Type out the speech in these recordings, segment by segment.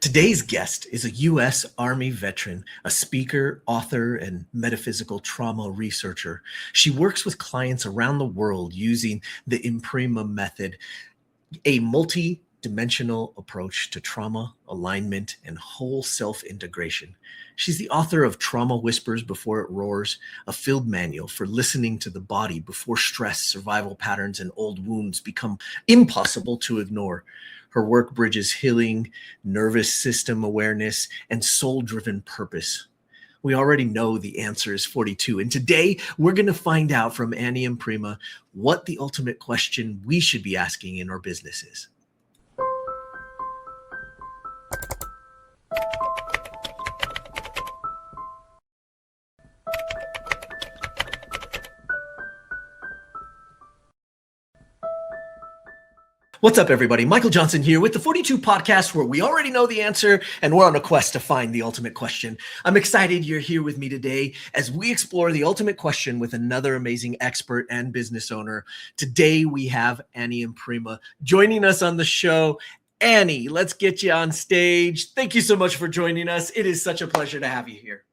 Today's guest is a U.S. Army veteran, a speaker, author, and metaphysical trauma researcher. She works with clients around the world using the EMPRIMA method, a multi-dimensional approach to trauma, alignment, and whole self-integration. She's the author of Trauma Whispers Before It Roars, a field manual for listening to the body before stress, survival patterns, and old wounds become impossible to ignore. Her work bridges healing, nervous system awareness, and soul-driven purpose. We already know the answer is 42, and today we're going to find out from Annie Emprima what the ultimate question we should be asking in our business is. What's up, everybody? Michael Johnson here with the 42 podcast, where we already know the answer and we're on a quest to find the ultimate question. I'm excited you're here with me today as we explore the ultimate question with another amazing expert and business owner. Today we have Annie Emprima joining us on the show. Annie, let's get you on stage. Thank you so much for joining us. It is such a pleasure to have you here.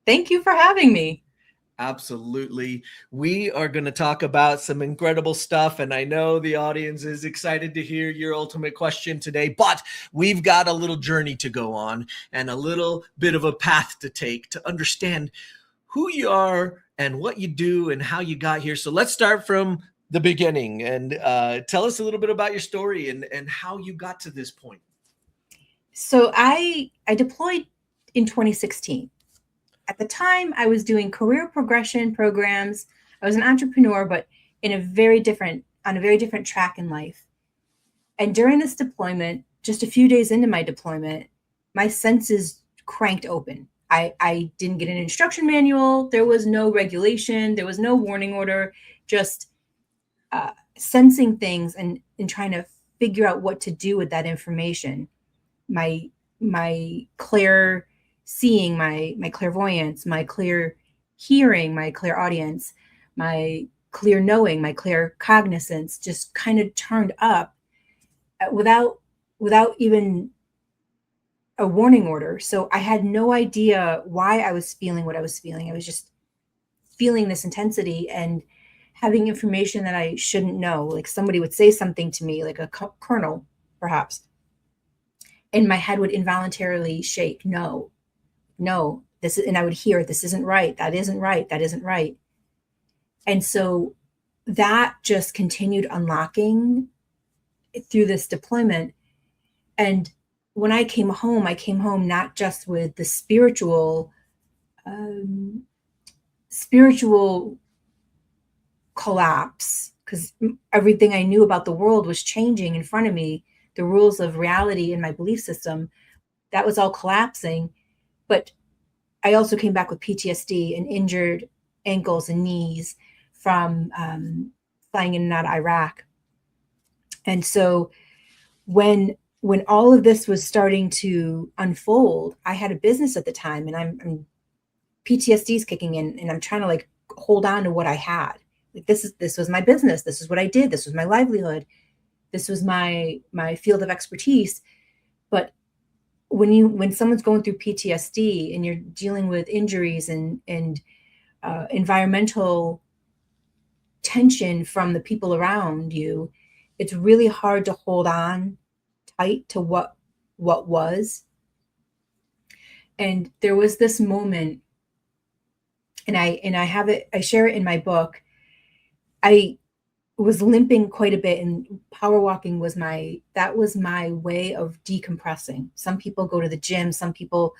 Thank you for having me. Absolutely. We are going to talk about some incredible stuff, and I know the audience is excited to hear your ultimate question today, but we've got a little journey to go on and a little bit of a path to take to understand who you are and what you do and how you got here. So let's start from the beginning and tell us a little bit about your story and how you got to this point. So I deployed in 2016. At the time, I was doing career progression programs. I was an entrepreneur, but on a very different track in life. And during this deployment, just a few days into my deployment, my senses cranked open. I didn't get an instruction manual. There was no regulation. There was no warning order, just sensing things and trying to figure out what to do with that information. My clear seeing, my clairvoyance, my clear hearing, my clairaudience, my clear knowing, my clear cognizance just kind of turned up without even a warning order. So I had no idea why I was feeling what I was feeling. I was just feeling this intensity and having information that I shouldn't know. Like somebody would say something to me, like a colonel, perhaps, and my head would involuntarily shake. No, this is, and I would hear, this isn't right. That isn't right. That isn't right. And so that just continued unlocking through this deployment. And when I came home not just with the spiritual collapse, because everything I knew about the world was changing in front of me. The rules of reality in my belief system, that was all collapsing. But I also came back with PTSD and injured ankles and knees from flying in and out of Iraq. And so when all of this was starting to unfold, I had a business at the time, and I'm PTSD is kicking in, and I'm trying to like hold on to what I had. Like this was my business. This is what I did. This was my livelihood. This was my field of expertise. But when someone's going through PTSD and you're dealing with injuries and environmental tension from the people around you, it's really hard to hold on tight to what was. And there was this moment, and I share it in my book. I was limping quite a bit, and power walking was my way of decompressing. Some people go to the gym, some people,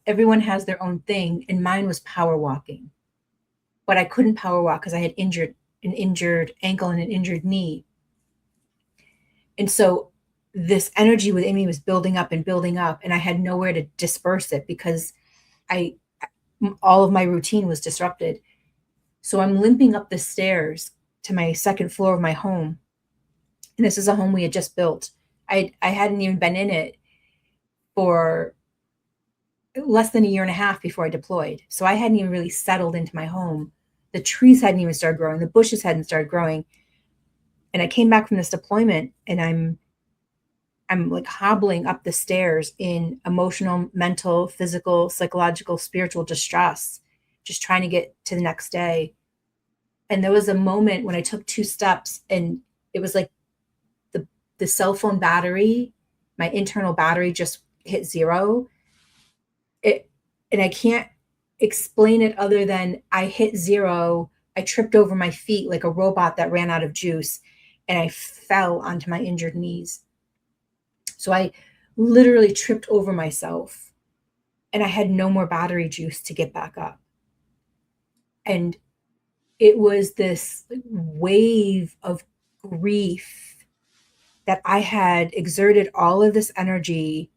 everyone has their own thing, and mine was power walking. But I couldn't power walk because I had an injured ankle and an injured knee. And so this energy within me was building up, and I had nowhere to disperse it because all of my routine was disrupted. So I'm limping up the stairs to my second floor of my home. And this is a home we had just built. I hadn't even been in it for less than a year and a half before I deployed. So I hadn't even really settled into my home. The trees hadn't even started growing. The bushes hadn't started growing. And I came back from this deployment, and I'm I'm like hobbling up the stairs in emotional, mental, physical, psychological, spiritual distress, just trying to get to the next day. And there was a moment when I took 2 steps, and it was like the cell phone battery, my internal battery just hit zero. It and I can't explain it other than I hit zero. I tripped over my feet like a robot that ran out of juice, and I fell onto my injured knees. So I literally tripped over myself, and I had no more battery juice to get back up. And it was this wave of grief that I had exerted all of this energy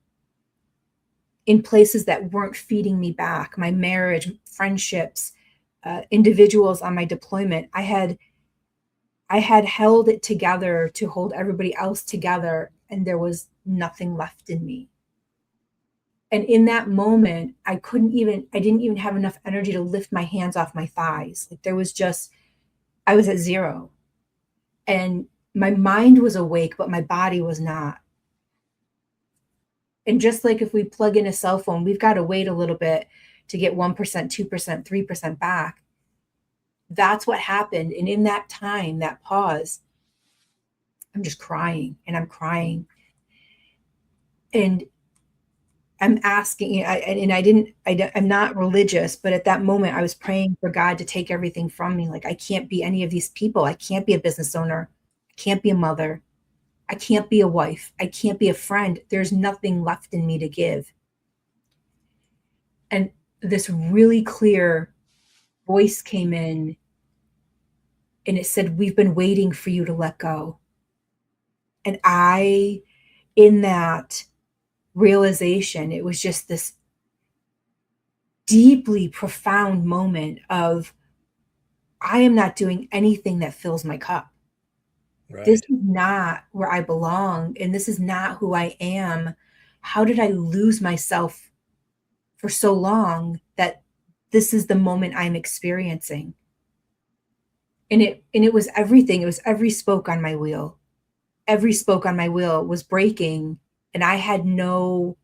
in places that weren't feeding me back. My marriage, friendships, individuals on my deployment. I had held it together to hold everybody else together, and there was nothing left in me. And in that moment, I didn't even have enough energy to lift my hands off my thighs. Like I was at zero. And my mind was awake, but my body was not. And just like if we plug in a cell phone, we've got to wait a little bit to get 1%, 2%, 3% back. That's what happened. And in that time, that pause, I'm just crying and I'm crying. And I'm asking, I'm not religious, but at that moment I was praying for God to take everything from me. Like, I can't be any of these people. I can't be a business owner. I can't be a mother. I can't be a wife. I can't be a friend. There's nothing left in me to give. And this really clear voice came in, and it said, we've been waiting for you to let go. And in that realization, it was just this deeply profound moment of, I am not doing anything that fills my cup. Right. This is not where I belong, and this is not who I am. How did I lose myself for so long that this is the moment I'm experiencing? And it was everything. It was every spoke on my wheel. Every spoke on my wheel was breaking, and I had no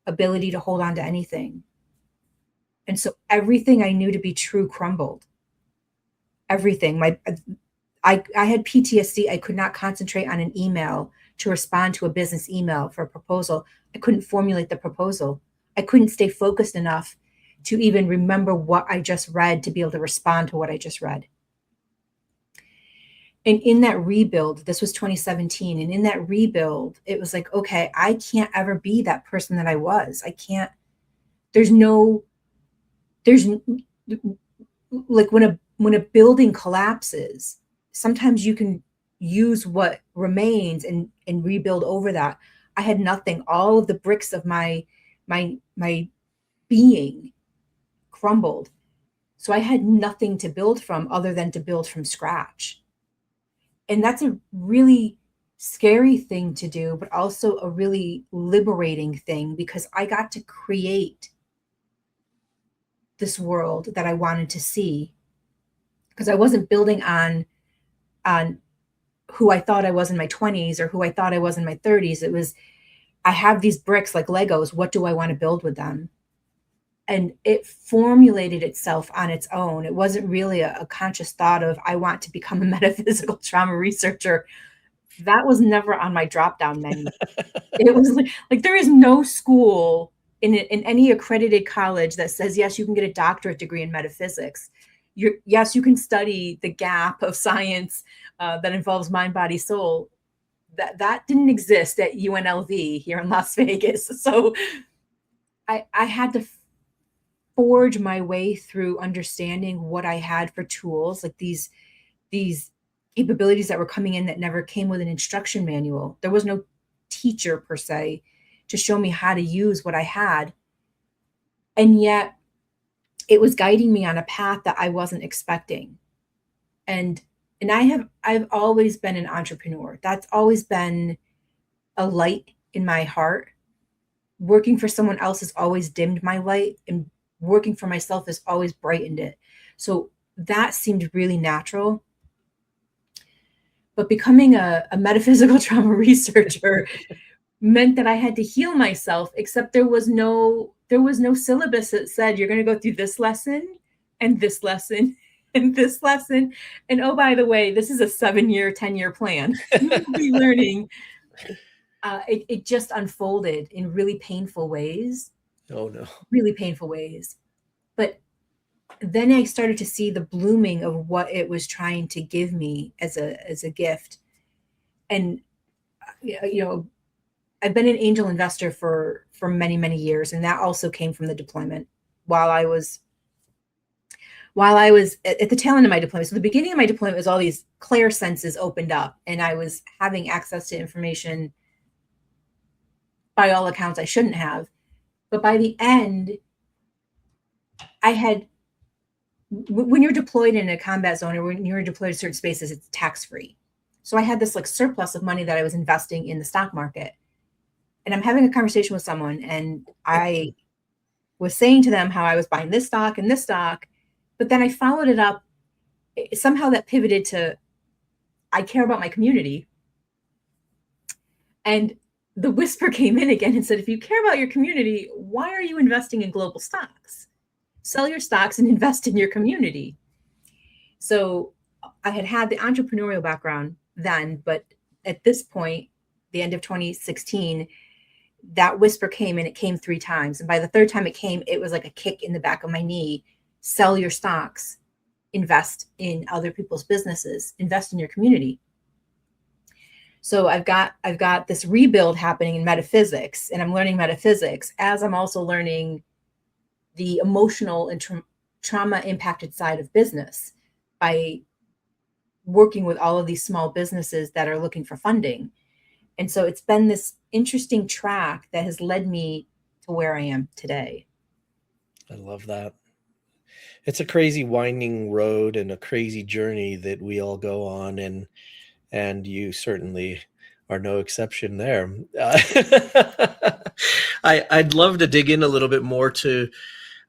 ability to hold on to anything. And so everything I knew to be true crumbled. Everything. I had PTSD. I could not concentrate on an email to respond to a business email for a proposal. I couldn't formulate the proposal. I couldn't stay focused enough to even remember what I just read to be able to respond to what I just read. And in that rebuild, this was 2017. And in that rebuild, it was like, okay, I can't ever be that person that I was. I can't, there's like when a building collapses, sometimes you can use what remains and rebuild over that. I had nothing. All of the bricks of my being crumbled. So I had nothing to build from other than to build from scratch. And that's a really scary thing to do, but also a really liberating thing, because I got to create this world that I wanted to see, because I wasn't building on who I thought I was in my 20s or who I thought I was in my 30s. It was, I have these bricks like Legos. What do I want to build with them? And it formulated itself on its own. It wasn't really a conscious thought of, I want to become a metaphysical trauma researcher. That was never on my drop-down menu. It was like there is no school in any accredited college that says, yes, you can get a doctorate degree in metaphysics. Yes, you can study the gap of science that involves mind, body, soul. That didn't exist at UNLV here in Las Vegas. So I had to forge my way through understanding what I had for tools, like these capabilities that were coming in that never came with an instruction manual. There was no teacher per se to show me how to use what I had. And yet it was guiding me on a path that I wasn't expecting. And I've always been an entrepreneur. That's always been a light in my heart. Working for someone else has always dimmed my light, and working for myself has always brightened it. So that seemed really natural. But becoming a metaphysical trauma researcher meant that I had to heal myself, except there was no syllabus that said you're going to go through this lesson and this lesson and this lesson. And oh, by the way, this is a 7-year, 10-year plan. You'll be learning. It just unfolded in really painful ways. Oh no. Really painful ways. But then I started to see the blooming of what it was trying to give me as a gift. And I've been an angel investor for many, many years, and that also came from the deployment while I was at the tail end of my deployment. So the beginning of my deployment was all these clair senses opened up, and I was having access to information by all accounts I shouldn't have. But by the end, when you're deployed in a combat zone, or when you're deployed to certain spaces, it's tax-free. So I had this like surplus of money that I was investing in the stock market. And I'm having a conversation with someone, and I was saying to them how I was buying this stock and this stock, but then I followed it up. Somehow that pivoted to, I care about my community. And the whisper came in again and said, if you care about your community, why are you investing in global stocks? Sell your stocks and invest in your community. So I had the entrepreneurial background then, but at this point, the end of 2016, that whisper came, and it came 3 times. And by the 3rd time it came, it was like a kick in the back of my knee. Sell your stocks, invest in other people's businesses, invest in your community. So I've got this rebuild happening in metaphysics, and I'm learning metaphysics as I'm also learning the emotional and trauma impacted side of business by working with all of these small businesses that are looking for funding. And so it's been this interesting track that has led me to where I am today. I love that. It's a crazy winding road and a crazy journey that we all go on, and you certainly are no exception there. I'd love to dig in a little bit more to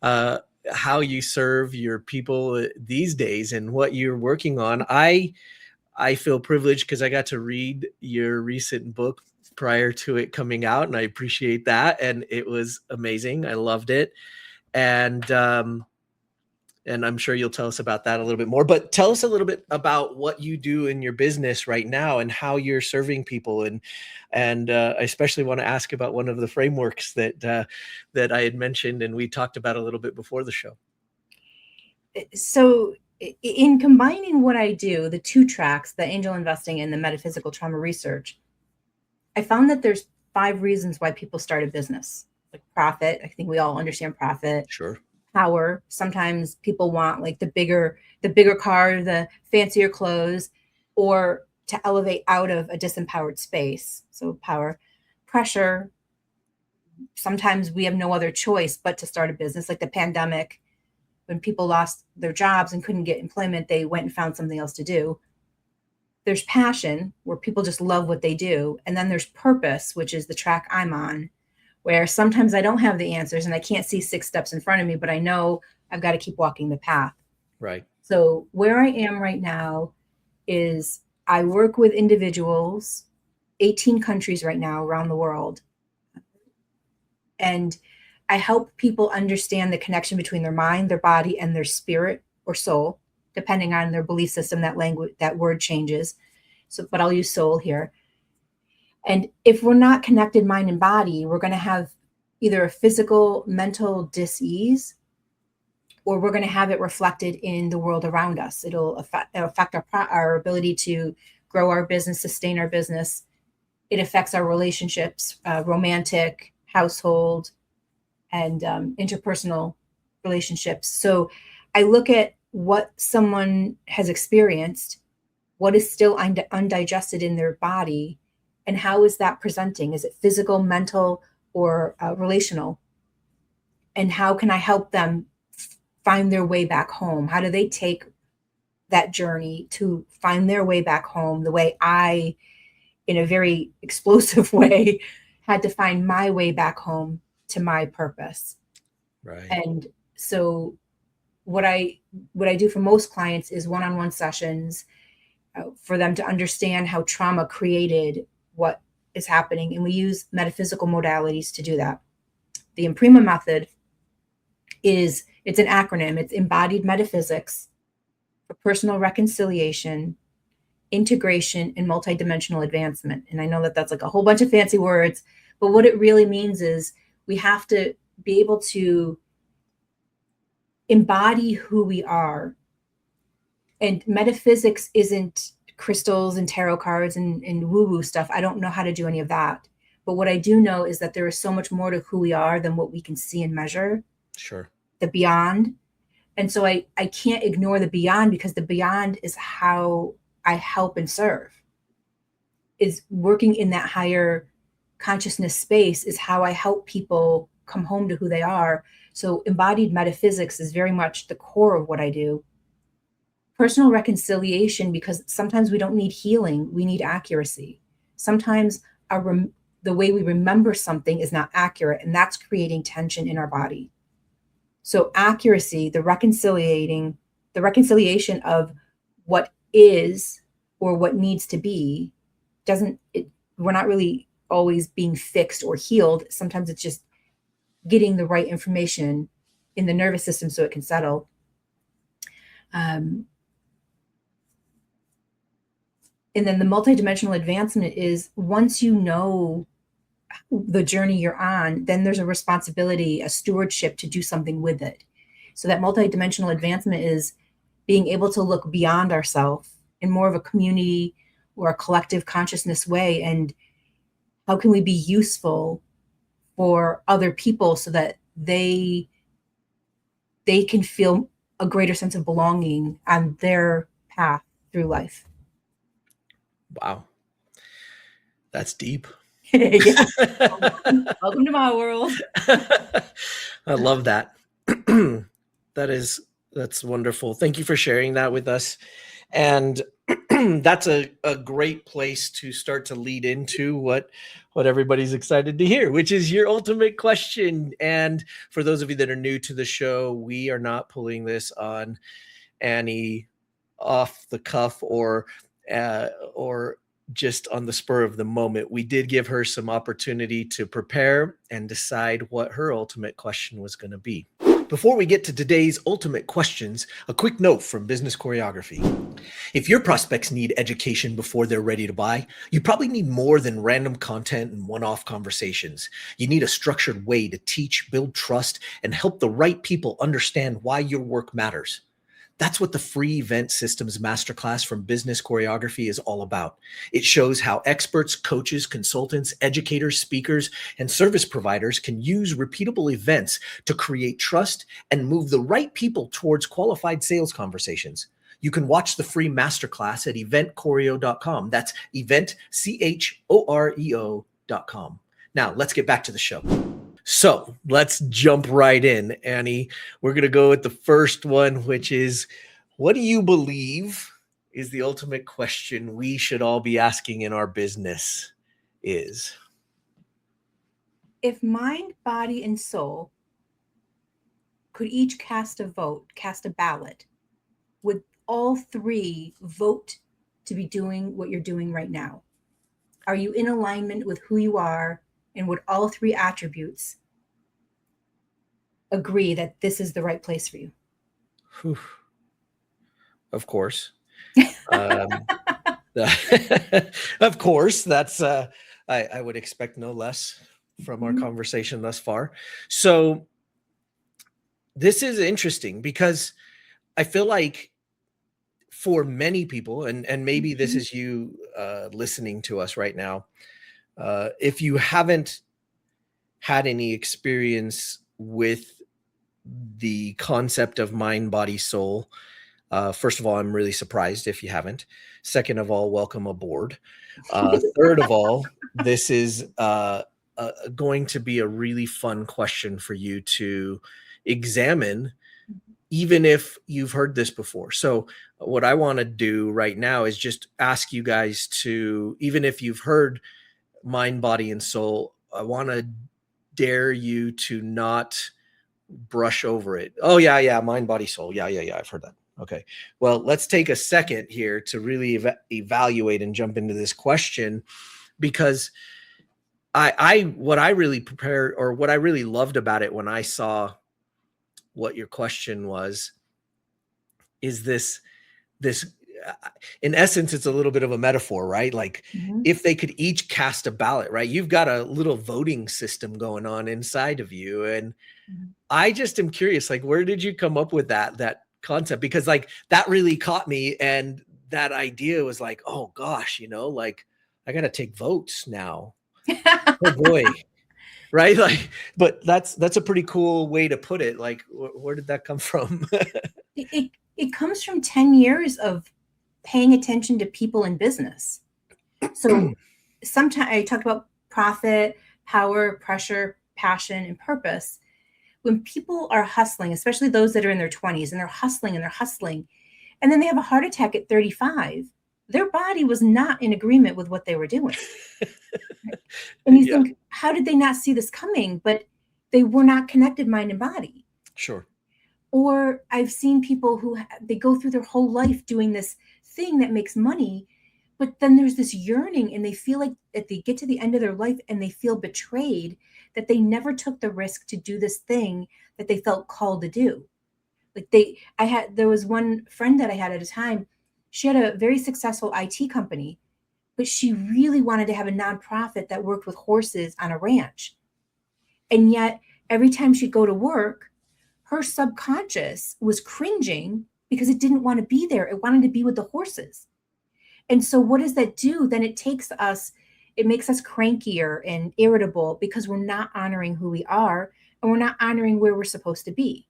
how you serve your people these days and what you're working on. I feel privileged because I got to read your recent book prior to it coming out, and I appreciate that. And it was amazing. I loved it. And I'm sure you'll tell us about that a little bit more, but tell us a little bit about what you do in your business right now and how you're serving people. And I especially want to ask about one of the frameworks that I had mentioned and we talked about a little bit before the show. So in combining what I do, the 2 tracks, the angel investing and the metaphysical trauma research, I found that there's 5 reasons why people start a business. Like profit. I think we all understand profit. Sure. Power. Sometimes people want like the bigger car, the fancier clothes, or to elevate out of a disempowered space. So power. Pressure. Sometimes we have no other choice but to start a business, like the pandemic. When people lost their jobs and couldn't get employment, they went and found something else to do. There's passion, where people just love what they do. And then there's purpose, which is the track I'm on, where sometimes I don't have the answers and I can't see 6 steps in front of me, but I know I've got to keep walking the path. Right. So where I am right now is I work with individuals, 18 countries right now around the world. And I help people understand the connection between their mind, their body, and their spirit or soul, depending on their belief system. That word changes. So, but I'll use soul here. And if we're not connected mind and body, we're going to have either a physical, mental dis-ease, or we're going to have it reflected in the world around us. It'll affect our ability to grow our business, sustain our business. It affects our relationships, romantic, household, and interpersonal relationships. So I look at what someone has experienced, what is still undigested in their body, and how is that presenting? Is it physical, mental, or relational? And how can I help them find their way back home? How do they take that journey to find their way back home the way I, in a very explosive way, had to find my way back home to my purpose. Right. And so what I do for most clients is one-on-one sessions for them to understand how trauma created what is happening, and we use metaphysical modalities to do that. The EMPRIMA method it's an acronym. It's embodied metaphysics for personal reconciliation, integration, and multidimensional advancement. And I know that that's like a whole bunch of fancy words, but what it really means is we have to be able to embody who we are. And metaphysics isn't crystals and tarot cards and woo-woo stuff. I don't know how to do any of that. But what I do know is that there is so much more to who we are than what we can see and measure. Sure. The beyond. And so I can't ignore the beyond, because the beyond is how I help and serve. Is working in that higher consciousness space is how I help people come home to who they are. So embodied metaphysics is very much the core of what I do. Personal reconciliation, because sometimes we don't need healing, we need accuracy. Sometimes the way we remember something is not accurate, and that's creating tension in our body. So accuracy, the reconciliation of what is or what needs to be, we're not really always being fixed or healed. Sometimes it's just getting the right information in the nervous system so it can settle. And then the multidimensional advancement is, once you know the journey you're on, then there's a responsibility, a stewardship to do something with it. So that multidimensional advancement is being able to look beyond ourselves in more of a community or a collective consciousness way. And how can we be useful for other people so that they can feel a greater sense of belonging on their path through life. Wow. That's deep. Yeah. Welcome to my world. I love that. That's wonderful. Thank you for sharing that with us. And that's a great place to start to lead into what everybody's excited to hear, which is your ultimate question. And for those of you that are new to the show, we are not pulling this on Annie off the cuff or just on the spur of the moment. We did give her some opportunity to prepare and decide what her ultimate question was going to be. Before we get to today's ultimate questions, a quick note from Business Choreography. If your prospects need education before they're ready to buy, you probably need more than random content and one-off conversations. You need a structured way to teach, build trust, and help the right people understand why your work matters. That's what the free Event Systems Masterclass from Business Choreography is all about. It shows how experts, coaches, consultants, educators, speakers, and service providers can use repeatable events to create trust and move the right people towards qualified sales conversations. You can watch the free masterclass at eventchoreo.com. That's eventchoreo.com. Now, let's get back to the show. So let's jump right in, Annie. We're going to go with the first one, which is, what do you believe is the ultimate question we should all be asking in our business is? If mind, body, and soul could each cast a ballot, would all three vote to be doing what you're doing right now? Are you in alignment with who you are? And would all three attributes agree that this is the right place for you? Whew. Of course. Of course. That's I would expect no less from our conversation thus far. So this is interesting because I feel like for many people, and maybe this is you listening to us right now, if you haven't had any experience with the concept of mind, body, soul, first of all, I'm really surprised if you haven't. Second of all, welcome aboard. Third of all, this is going to be a really fun question for you to examine, even if you've heard this before. So what I want to do right now is just ask you guys to, even if you've heard mind, body, and soul, I want to dare you to not brush over it. Oh, yeah, mind, body, soul. Yeah, I've heard that. Okay. Well, let's take a second here to really evaluate and jump into this question, because what I really prepared, or what I really loved about it when I saw what your question was, is this in essence, it's a little bit of a metaphor, right? Like, Mhm. if they could each cast a ballot, right? You've got a little voting system going on inside of you. And Mhm. I just am curious, like, where did you come up with that concept? Because like that really caught me. And that idea was like, oh gosh, like I got to take votes now. Oh boy. Right. Like, but that's a pretty cool way to put it. Like, where did that come from? It comes from 10 years of paying attention to people in business. So sometimes I talked about profit, power, pressure, passion, and purpose. When people are hustling, especially those that are in their 20s, and they're hustling, and then they have a heart attack at 35, their body was not in agreement with what they were doing. Right? And you Yeah, think, how did they not see this coming? But they were not connected mind and body. sure. Or I've seen people who they go through their whole life doing this thing that makes money, but then there's this yearning and they feel like that they get to the end of their life and they feel betrayed that they never took the risk to do this thing that they felt called to do. Like there was one friend that I had at a time. She had a very successful IT company, but she really wanted to have a nonprofit that worked with horses on a ranch. And yet every time she'd go to work, her subconscious was cringing because it didn't want to be there. It wanted to be with the horses. And so what does that do? Then it makes us crankier and irritable because we're not honoring who we are and we're not honoring where we're supposed to be.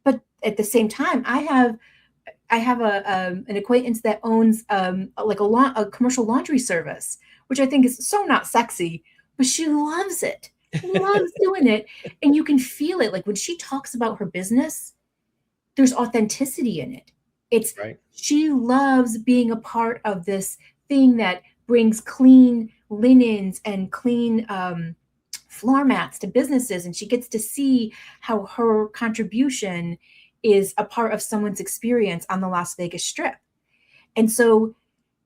But at the same time, I have an acquaintance that owns like a commercial laundry service, which I think is so not sexy, but she loves it. Loves doing it. And you can feel it. Like when she talks about her business, there's authenticity in it. It's Right. She loves being a part of this thing that brings clean linens and clean floor mats to businesses, and she gets to see how her contribution is a part of someone's experience on the Las Vegas Strip. And so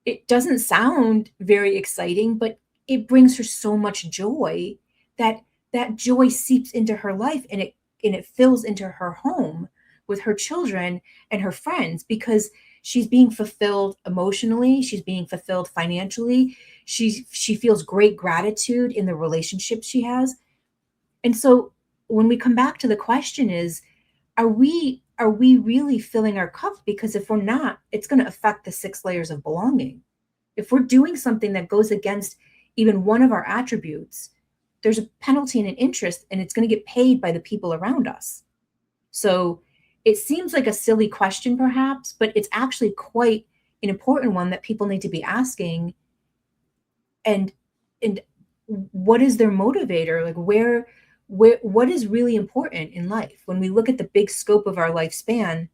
it doesn't sound very exciting, but it brings her so much joy that that joy seeps into her life, and it fills into her home with her children and her friends because she's being fulfilled emotionally, she's being fulfilled financially, she feels great gratitude in the relationships she has. And so when we come back to the question is, are we really filling our cup? Because if we're not, it's going to affect the 6 layers of belonging. If we're doing something that goes against even one of our attributes, there's a penalty and an interest, and it's going to get paid by the people around us. So it seems like a silly question, perhaps, but it's actually quite an important one that people need to be asking. And and what is their motivator? Like what is really important in life? When we look at the big scope of our lifespan,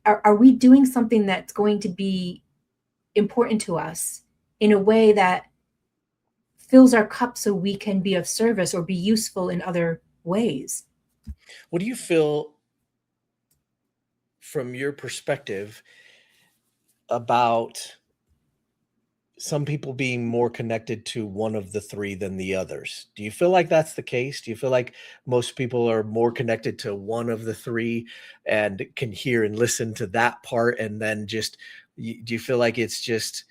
are we doing something that's going to be important to us in a way that fills our cup so we can be of service or be useful in other ways? What do you feel, from your perspective, about some people being more connected to one of the three than the others? Do you feel like that's the case? Do you feel like most people are more connected to one of the three and can hear and listen to that part? And then just, do you feel like it's just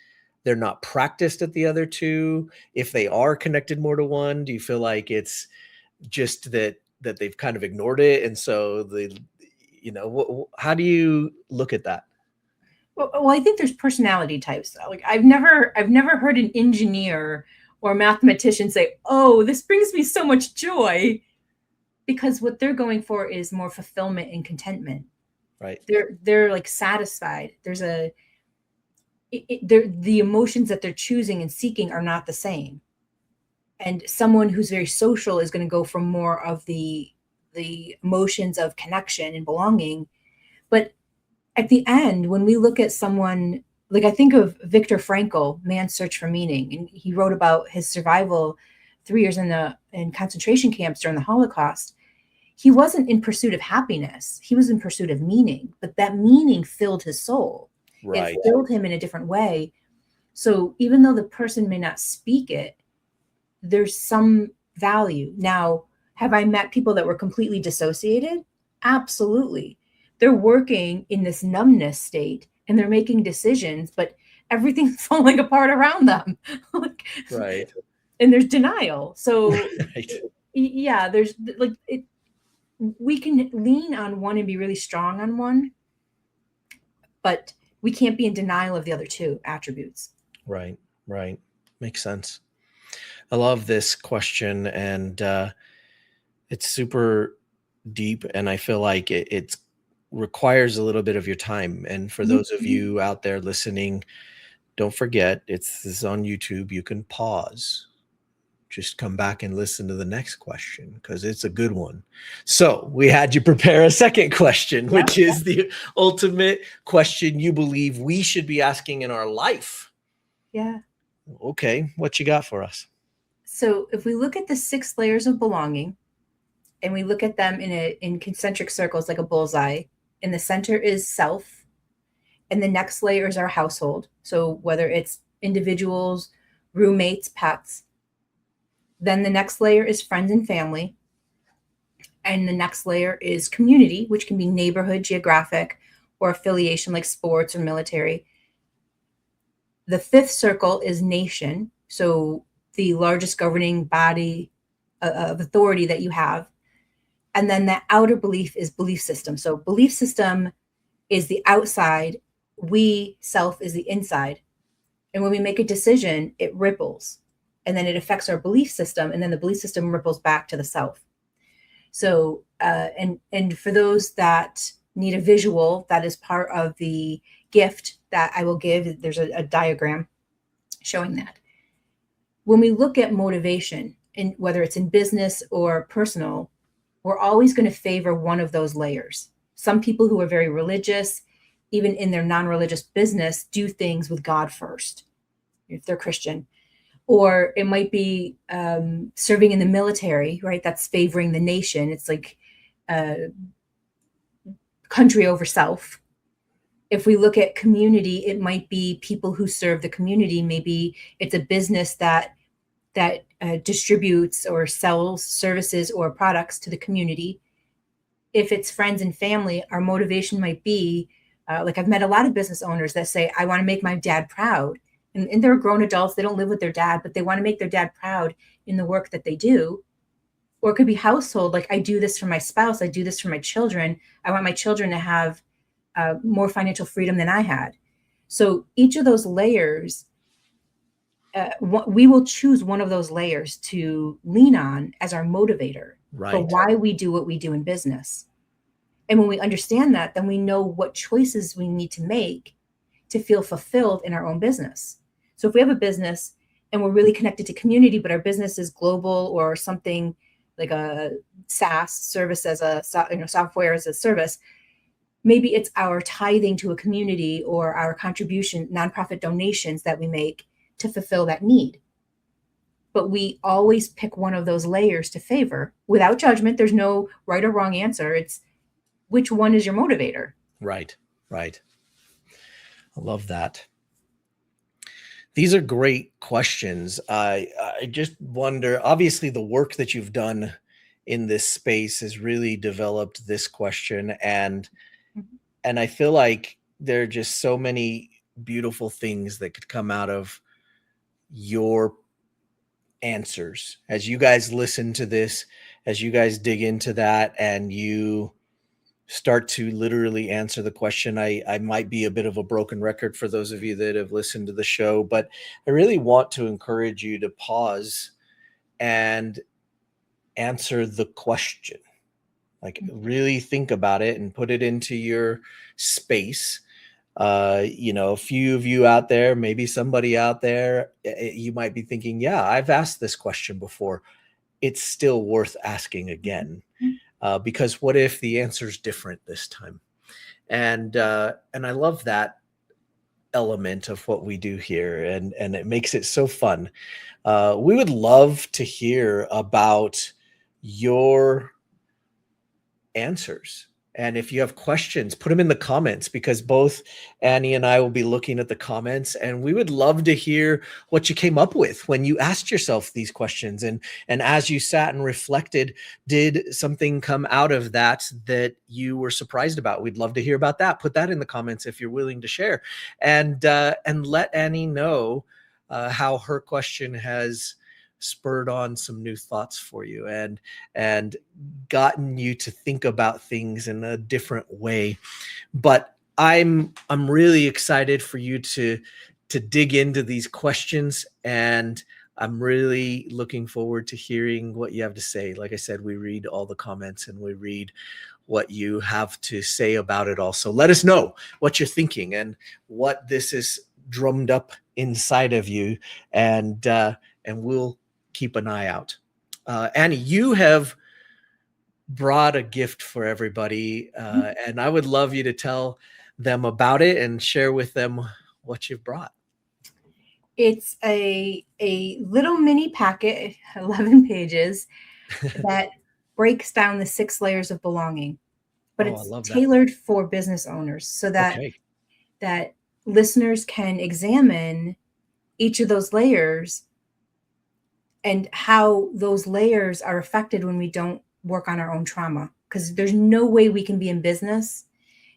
they're not practiced at the other two? If they are connected more to one, do you feel like it's just that they've kind of ignored it? And so how do you look at that? Well, I think there's personality types. Like I've never heard an engineer or mathematician say, "Oh, this brings me so much joy," because what they're going for is more fulfillment and contentment. Right. They're like satisfied. The emotions that they're choosing and seeking are not the same. And someone who's very social is going to go for more of the emotions of connection and belonging. But at the end, when we look at someone, like I think of Viktor Frankl, Man's Search for Meaning, and he wrote about his survival 3 years in concentration camps during the Holocaust. He wasn't in pursuit of happiness. He was in pursuit of meaning, but that meaning filled his soul. It Right. filled him in a different way. So even though the person may not speak it, there's some value. Now, have I met people that were completely dissociated? Absolutely. They're working in this numbness state and they're making decisions, but everything's falling apart around them. Like, Right. and there's denial. So Right. yeah, there's like it, we can lean on one and be really strong on one, but we can't be in denial of the other two attributes. Right. Right. Makes sense. I love this question, and it's super deep, and I feel like it requires a little bit of your time. And for those of you out there listening, don't forget, this is on YouTube. You can pause, just come back and listen to the next question because it's a good one. So we had you prepare a second question, which is the ultimate question you believe we should be asking in our life. Yeah. Okay, what you got for us? So if we look at the 6 layers of belonging and we look at them in concentric circles like a bullseye, in the center is self, and the next layer is our household. So whether it's individuals, roommates, pets, then the next layer is friends and family, and the next layer is community, which can be neighborhood, geographic, or affiliation like sports or military. The 5th circle is nation, so the largest governing body of authority that you have. And then the outer belief is belief system. So belief system is the outside, we, self, is the inside. And when we make a decision, it ripples, and then it affects our belief system, and then the belief system ripples back to the self. So and for those that need a visual, that is part of the gift that I will give. There's a diagram showing that. When we look at motivation, and whether it's in business or personal, we're always going to favor one of those layers. Some people who are very religious, even in their non-religious business, do things with God first, if they're Christian. Or it might be serving in the military, right? That's favoring the nation. It's like country over self. If we look at community, it might be people who serve the community. Maybe it's a business that distributes or sells services or products to the community. If it's friends and family, our motivation might be, like I've met a lot of business owners that say, I want to make my dad proud. And they're grown adults, they don't live with their dad, but they want to make their dad proud in the work that they do. Or it could be household, like I do this for my spouse, I do this for my children. I want my children to have more financial freedom than I had. So each of those layers, we will choose one of those layers to lean on as our motivator for why we do what we do in business. And when we understand that, then we know what choices we need to make to feel fulfilled in our own business. So if we have a business and we're really connected to community, but our business is global or something like a SaaS service as a software as a service, maybe it's our tithing to a community or our contribution, nonprofit donations that we make to fulfill that need. But we always pick one of those layers to favor without judgment. There's no right or wrong answer. It's which one is your motivator? Right. Right. I love that. These are great questions. I just wonder, obviously the work that you've done in this space has really developed this question. And I feel like there are just so many beautiful things that could come out of your answers as you guys listen to this, as you guys dig into that, and you start to literally answer the question. I might be a bit of a broken record for those of you that have listened to the show, but I really want to encourage you to pause and answer the question. Like really think about it and put it into your space. A few of you out there, maybe somebody out there, you might be thinking, yeah, I've asked this question before. It's still worth asking again. Because what if the answer is different this time? And I love that element of what we do here, and it makes it so fun. We would love to hear about your answers And if you have questions, put them in the comments, because both Annie and I will be looking at the comments, and we would love to hear what you came up with when you asked yourself these questions. And as you sat and reflected, did something come out of that that you were surprised about? We'd love to hear about that. Put that in the comments if you're willing to share, and let Annie know how her question has spurred on some new thoughts for you, and gotten you to think about things in a different way. But I'm really excited for you to dig into these questions, and I'm really looking forward to hearing what you have to say. Like I said, we read all the comments and we read what you have to say about it all. So let us know what you're thinking and what this is drummed up inside of you, and we'll keep an eye out. Annie, you have brought a gift for everybody, and I would love you to tell them about it and share with them what you've brought. It's a little mini packet, 11 pages, that breaks down the 6 layers of belonging, but it's tailored for business owners, so that that listeners can examine each of those layers and how those layers are affected when we don't work on our own trauma. Because there's no way we can be in business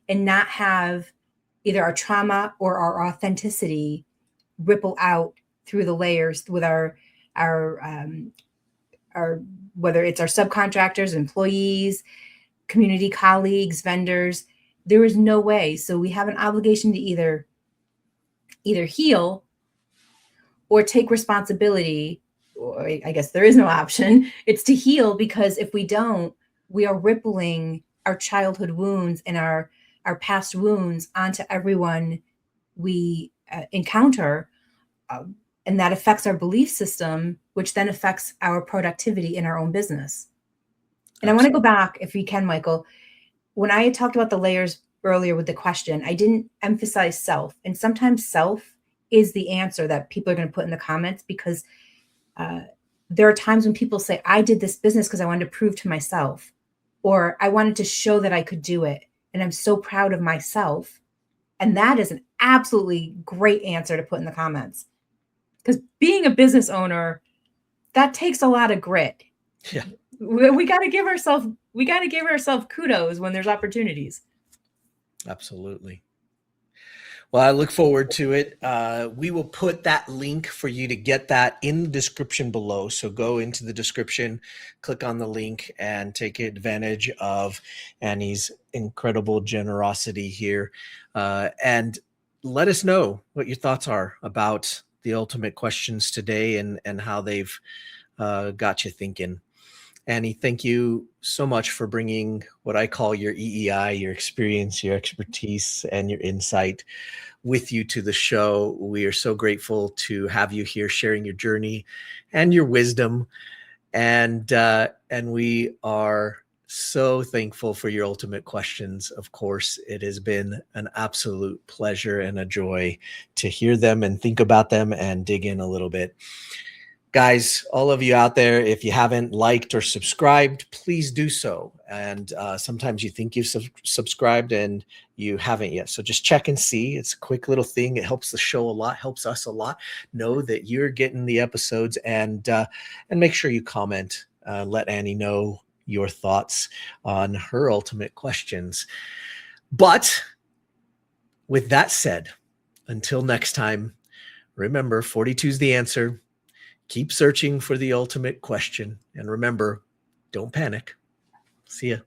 and not have either our trauma or our authenticity ripple out through the layers with our whether it's our subcontractors, employees, community colleagues, vendors. There is no way. So we have an obligation to either heal or take responsibility. Or I guess there is no option. It's to heal, because if we don't, we are rippling our childhood wounds and our past wounds onto everyone we encounter. And that affects our belief system, which then affects our productivity in our own business. And I want to go back, if we can, Michael. When I had talked about the layers earlier with the question, I didn't emphasize self. And sometimes self is the answer that people are going to put in the comments, because there are times when people say, I did this business because I wanted to prove to myself, or I wanted to show that I could do it, and I'm so proud of myself. And that is an absolutely great answer to put in the comments, because being a business owner, that takes a lot of grit. Yeah. We got to give ourselves kudos when there's opportunities. Absolutely. Well, I look forward to it. We will put that link for you to get that in the description below. So go into the description, click on the link, and take advantage of Annie's incredible generosity here. And let us know what your thoughts are about the ultimate questions today, and how they've got you thinking. Annie, thank you so much for bringing what I call your EEI, your experience, your expertise, and your insight with you to the show. We are so grateful to have you here sharing your journey and your wisdom. And we are so thankful for your ultimate questions. Of course, it has been an absolute pleasure and a joy to hear them and think about them and dig in a little bit. Guys, all of you out there, if you haven't liked or subscribed, please do so. And sometimes you think you've subscribed and you haven't yet. So just check and see. It's a quick little thing. It helps the show a lot, helps us a lot. Know that you're getting the episodes, and make sure you comment. Let Annie know your thoughts on her ultimate questions. But with that said, until next time, remember, 42 is the answer. Keep searching for the ultimate question. And remember, don't panic. See ya.